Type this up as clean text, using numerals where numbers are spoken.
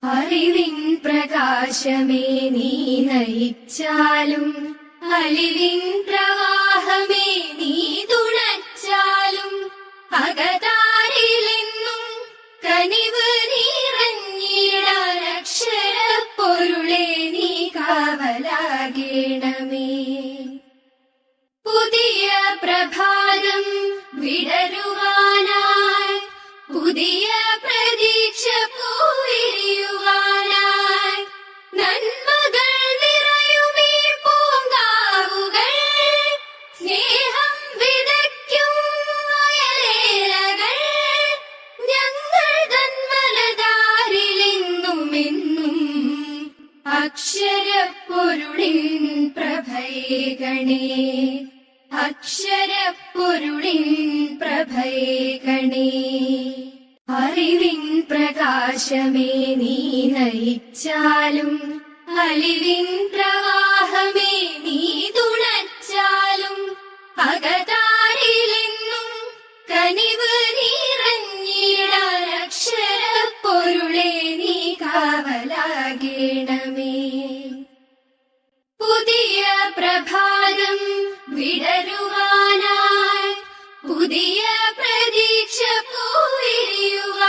അറിവിൻ പ്രകാശമേ നീ നയിച്ചാലും അലിവിൻ പ്രവാഹമേ നീ തുണച്ചാലും അകതാരിലെന്നും കനിവ് നിറഞ്ഞിടാൻ അക്ഷരപ്പൊരുളെ നീ കാവലാകേണമേ. പുതിയ പ്രഭാതം വിടരുവാനായി പുതിയ പ്രതീക്ഷ പൂവിരിയുവാനായി നന്മകൾ നിറയുമീ പൂങ്കാവുകൾ സ്നേഹം വിതയ്ക്കും വയലേലകൾ ഞങ്ങൾ തന്മലതാരിലെന്നുമെന്നും അക്ഷരപ്പൊരുളിൻ പ്രഭയേകണേ അക്ഷരപ്പൊരുളിൻ പ്രഭയേകണേ. അറിവിൻ പ്രകാശമേ നീ നയിച്ചാലും അലിവിൻ പ്രവാഹമേ നീ തുണച്ചാലും അകതാരിലെന്നും കനിവ് നിറഞ്ഞിടാൻ അക്ഷരപ്പൊരുളെ നീ കാവലാകേണമേ. പുതിയ പ്രഭാതം വിടരുവാനായി പുതിയ പ്രതീക്ഷ പൂവിരിയുവാനായി